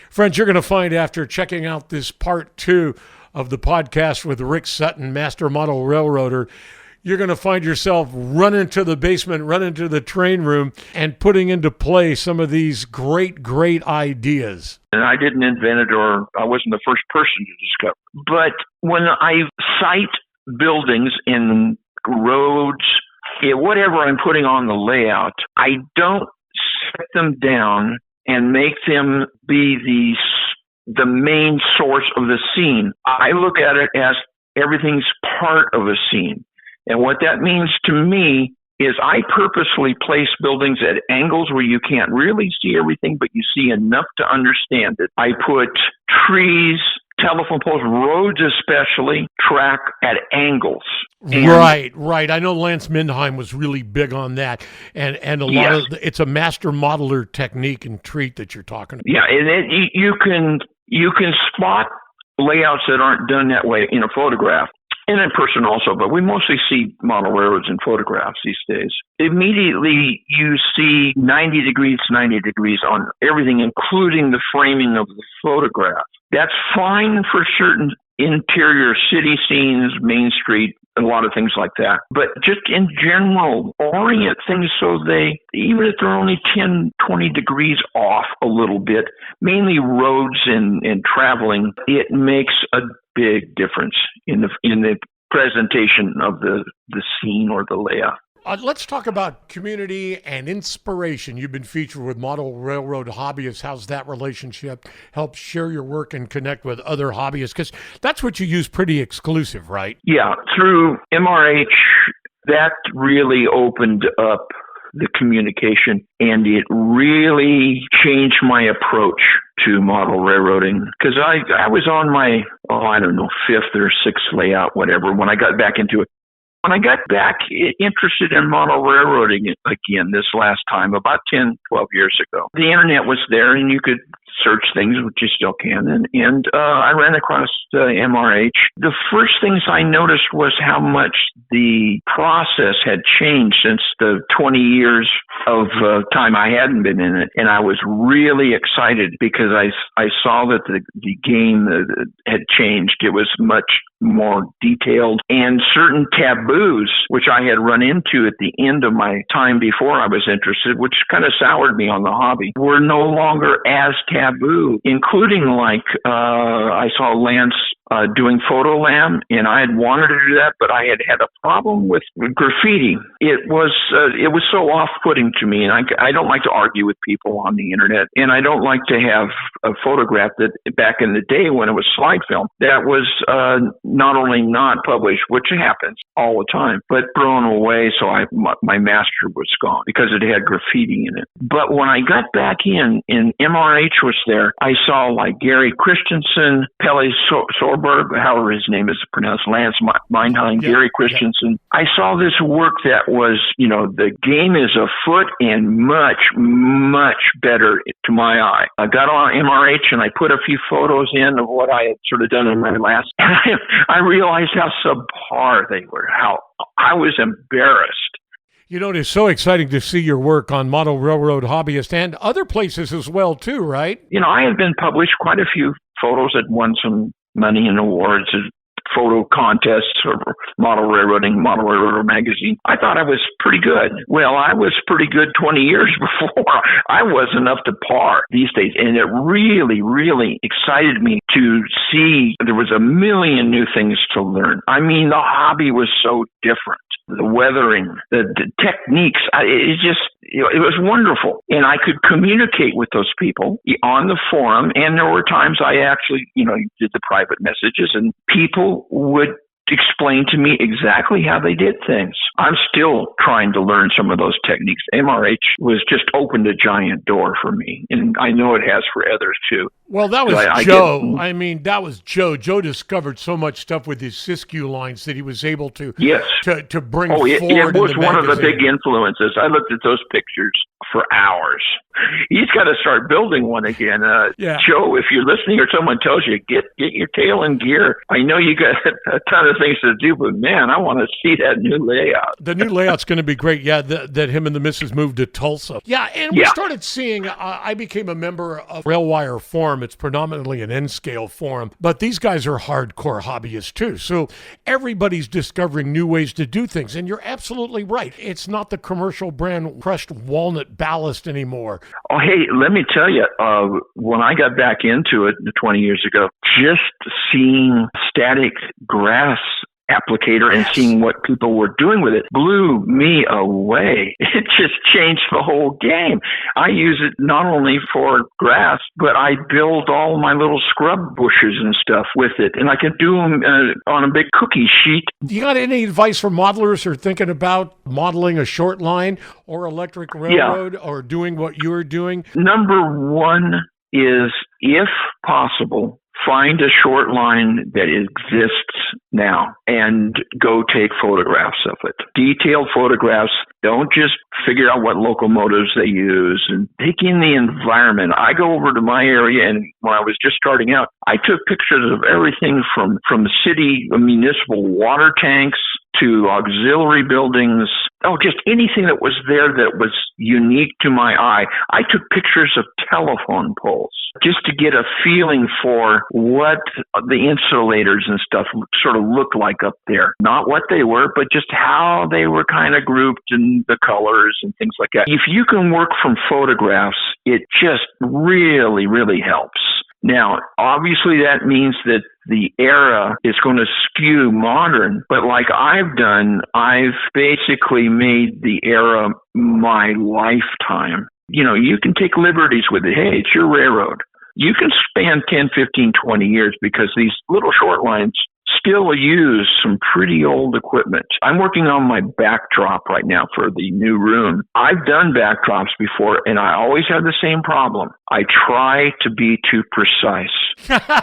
Friends, you're going to find after checking out this part 2 of the podcast with Rick Sutton, Master Model Railroader, you're going to find yourself running to the basement, running to the train room, and putting into play some of these great, great ideas. And I didn't invent it, or I wasn't the first person to discover. But when I cite buildings in roads, whatever I'm putting on the layout, I don't set them down and make them be the main source of the scene. I look at it as everything's part of a scene. And what that means to me is I purposely place buildings at angles where you can't really see everything, but you see enough to understand it. I put trees, telephone poles, roads especially, track at angles. Right. I know Lance Mindheim was really big on that, and a lot of it's a master modeler technique and treat that you're talking about. Yeah, and you can spot layouts that aren't done that way in a photograph. And in person also, but we mostly see model railroads in photographs these days. Immediately, you see 90 degrees on everything, including the framing of the photograph. That's fine for certain interior city scenes, Main Street, a lot of things like that. But just in general, orient things so even if they're only 10, 20 degrees off a little bit, mainly roads and traveling, it makes a big difference in the presentation of the scene or the layout. Let's talk about community and inspiration. You've been featured with Model Railroad Hobbyist. How's that relationship help share your work and connect with other hobbyists? Because that's what you use pretty exclusive, right? Yeah, through MRH, that really opened up the communication, and it really changed my approach to model railroading, because I was on my, fifth or sixth layout, whatever, when I got back into it. When I got back interested in model railroading again this last time, about 10, 12 years ago, the internet was there and you could search things, which you still can. And I ran across MRH. The first things I noticed was how much the process had changed since the 20 years of time I hadn't been in it. And I was really excited because I saw that the game had changed. It was much more detailed, and certain taboos, which I had run into at the end of my time before I was interested, which kind of soured me on the hobby, were no longer as taboo, including I saw Lance doing photo lam, and I had wanted to do that, but I had a problem with graffiti. It was so off-putting to me, and I don't like to argue with people on the internet, and I don't like to have a photograph that back in the day when it was slide film that was not only not published, which happens all the time, but thrown away, so my master was gone because it had graffiti in it. But when I got back in MRH was there, I saw like Gary Christensen, Pele Sorberg, however his name is pronounced, Lance Mindheim, Gary Christensen. I saw this work that was, the game is afoot and much, much better to my eye. I got on MRH and I put a few photos in of what I had sort of done in my last. I realized how subpar they were, how I was embarrassed. It is so exciting to see your work on Model Railroad Hobbyist and other places as well, too, right? I have been published quite a few photos that won some money and awards at photo contests or Model Railroading, Model Railroad magazine. I thought I was pretty good. Well, I was pretty good 20 years before. I wasn't up to par these days. And it really, really excited me to see there was a million new things to learn. I mean, the hobby was so different. The weathering, the techniques, it was wonderful. And I could communicate with those people on the forum. And there were times I actually, did the private messages, and people would explain to me exactly how they did things. I'm still trying to learn some of those techniques. MRH was just opened a giant door for me, and I know it has for others too. Well, that was Joe. That was Joe. Joe discovered so much stuff with his Siskiyou lines that he was able to to bring forward. It was one of the big influences. I looked at those pictures for hours. He's got to start building one again. Yeah. Joe, if you're listening or someone tells you, get your tail in gear. I know you got a ton of things to do, but man, I want to see that new layout. The new layout's going to be great. Yeah, that him and the missus moved to Tulsa. Yeah, and we started seeing, I became a member of Railwire Forum. It's predominantly an N-scale forum, but these guys are hardcore hobbyists too. So everybody's discovering new ways to do things. And you're absolutely right. It's not the commercial brand crushed walnut ballast anymore. Oh, hey, let me tell you, when I got back into it 20 years ago, just seeing static grass applicator and seeing what people were doing with it blew me away. It just changed the whole game. I use it not only for grass, but I build all my little scrub bushes and stuff with it, and I can do them on a big cookie sheet. You got any advice for modelers who are thinking about modeling a short line or electric railroad or doing what you're doing? Number one is, if possible, find a short line that exists now and go take photographs of it. Detailed photographs. Don't just figure out what locomotives they use, and take in the environment. I go over to my area, and when I was just starting out, I took pictures of everything from city municipal water tanks to auxiliary buildings. Oh, just anything that was there that was unique to my eye. I took pictures of telephone poles just to get a feeling for what the insulators and stuff sort of looked like up there. Not what they were, but just how they were kind of grouped and the colors and things like that. If you can work from photographs, it just really, really helps. Now, obviously that means that the era is going to skew modern, but like I've done, I've basically made the era my lifetime. You know, you can take liberties with it. Hey, it's your railroad. You can span 10, 15, 20 years because these little short lines still use some pretty old equipment. I'm working on my backdrop right now for the new room. I've done backdrops before, and I always have the same problem. I try to be too precise.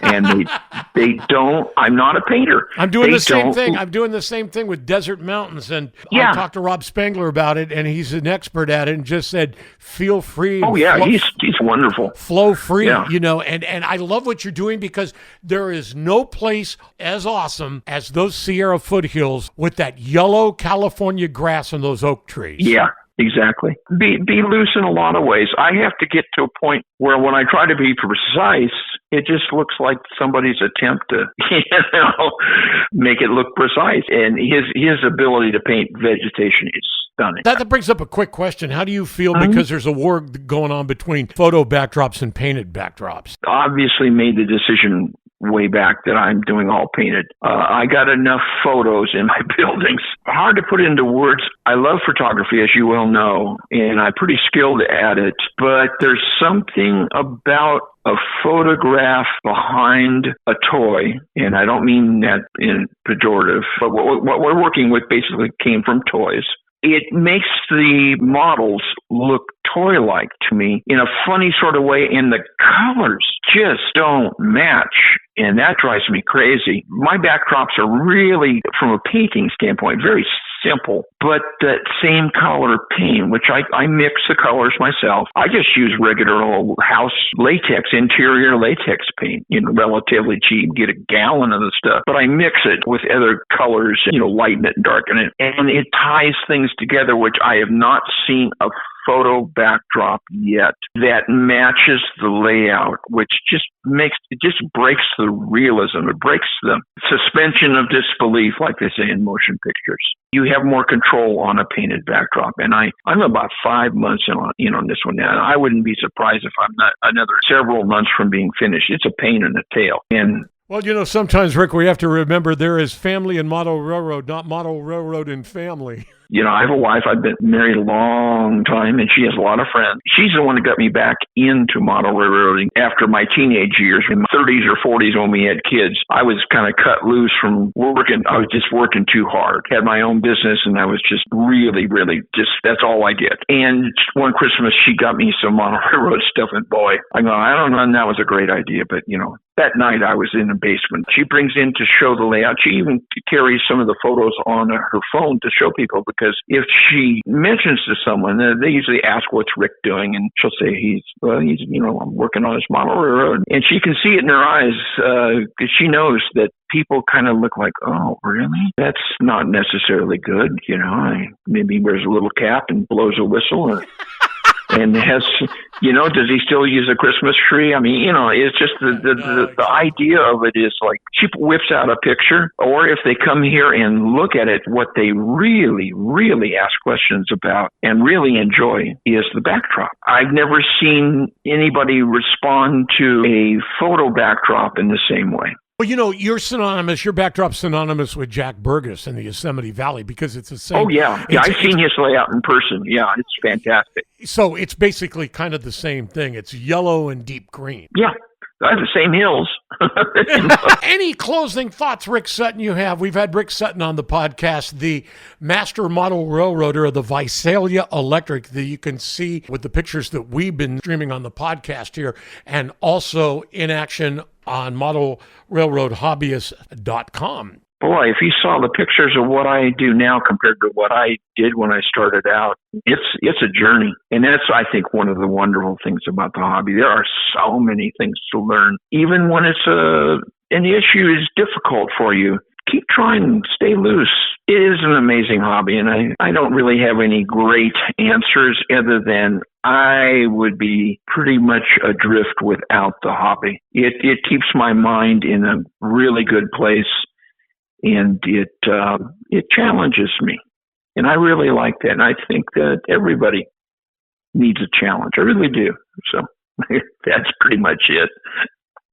And they don't. I'm not a painter. I'm doing the same thing. I'm doing the same thing with desert mountains. And I talked to Rob Spangler about it, and he's an expert at it, and just said, feel free. Oh, yeah, he's wonderful. Flow free, you know, and I love what you're doing because there is no place as awesome as those Sierra foothills with that yellow California grass and those oak trees. Yeah. Exactly. Be loose in a lot of ways. I have to get to a point where when I try to be precise, it just looks like somebody's attempt to, make it look precise. And his ability to paint vegetation is stunning. That brings up a quick question. How do you feel because there's a war going on between photo backdrops and painted backdrops? Obviously made the decision way back that I'm doing all painted. I got enough photos in my buildings. Hard to put into words. I love photography, as you well know, and I'm pretty skilled at it, but there's something about a photograph behind a toy, and I don't mean that in pejorative, but what we're working with basically came from toys. It makes the models look toy-like to me in a funny sort of way, and the colors just don't match, and that drives me crazy. My backdrops are really, from a painting standpoint, very simple, but that same color paint, which I mix the colors myself. I just use regular old house latex, interior latex paint, relatively cheap, get a gallon of the stuff, but I mix it with other colors, lighten it and darken it, and it ties things together, which I have not seen a photo backdrop yet that matches the layout, which just breaks the realism. It breaks the suspension of disbelief, like they say in motion pictures. You have more control on a painted backdrop, and I'm about 5 months on this one now. I wouldn't be surprised if I'm not another several months from being finished. It's a pain in the tail. And well, sometimes, Rick, we have to remember there is family in Model Railroad, not Model Railroad in family. I have a wife. I've been married a long time, and she has a lot of friends. She's the one that got me back into model railroading after my teenage years, in my 30s or 40s when we had kids. I was kind of cut loose from working. I was just working too hard. Had my own business, and I was just really, really that's all I did. And one Christmas, she got me some model railroad stuff, and boy, I don't know, that was a great idea, but that night I was in the basement. She brings in to show the layout. She even carries some of the photos on her phone to show people because because if she mentions to someone, they usually ask, what's Rick doing? And she'll say, I'm working on his model railroad. And she can see it in her eyes, because she knows that people kind of look like, oh, really? That's not necessarily good. Maybe he wears a little cap and blows a whistle, and has, does he still use a Christmas tree? I mean, it's just the idea of it is like she whips out a picture, or if they come here and look at it, what they really, really ask questions about and really enjoy is the backdrop. I've never seen anybody respond to a photo backdrop in the same way. Well, your backdrop's synonymous with Jack Burgess in the Yosemite Valley because it's the same. Oh, yeah. Yeah, I've seen his layout in person. Yeah, it's fantastic. So it's basically kind of the same thing. It's yellow and deep green. Yeah. I have the same hills. Any closing thoughts, Rick Sutton, you have? We've had Rick Sutton on the podcast, the master model railroader of the Visalia Electric, that you can see with the pictures that we've been streaming on the podcast here, and also in action on Model Railroad Hobbyist.com. Boy, if you saw the pictures of what I do now compared to what I did when I started out, it's a journey. And that's, I think, one of the wonderful things about the hobby. There are so many things to learn. Even when an issue is difficult for you, keep trying and stay loose. It is an amazing hobby, and I don't really have any great answers other than I would be pretty much adrift without the hobby. It keeps my mind in a really good place. And it challenges me. And I really like that. And I think that everybody needs a challenge. I really do. So that's pretty much it.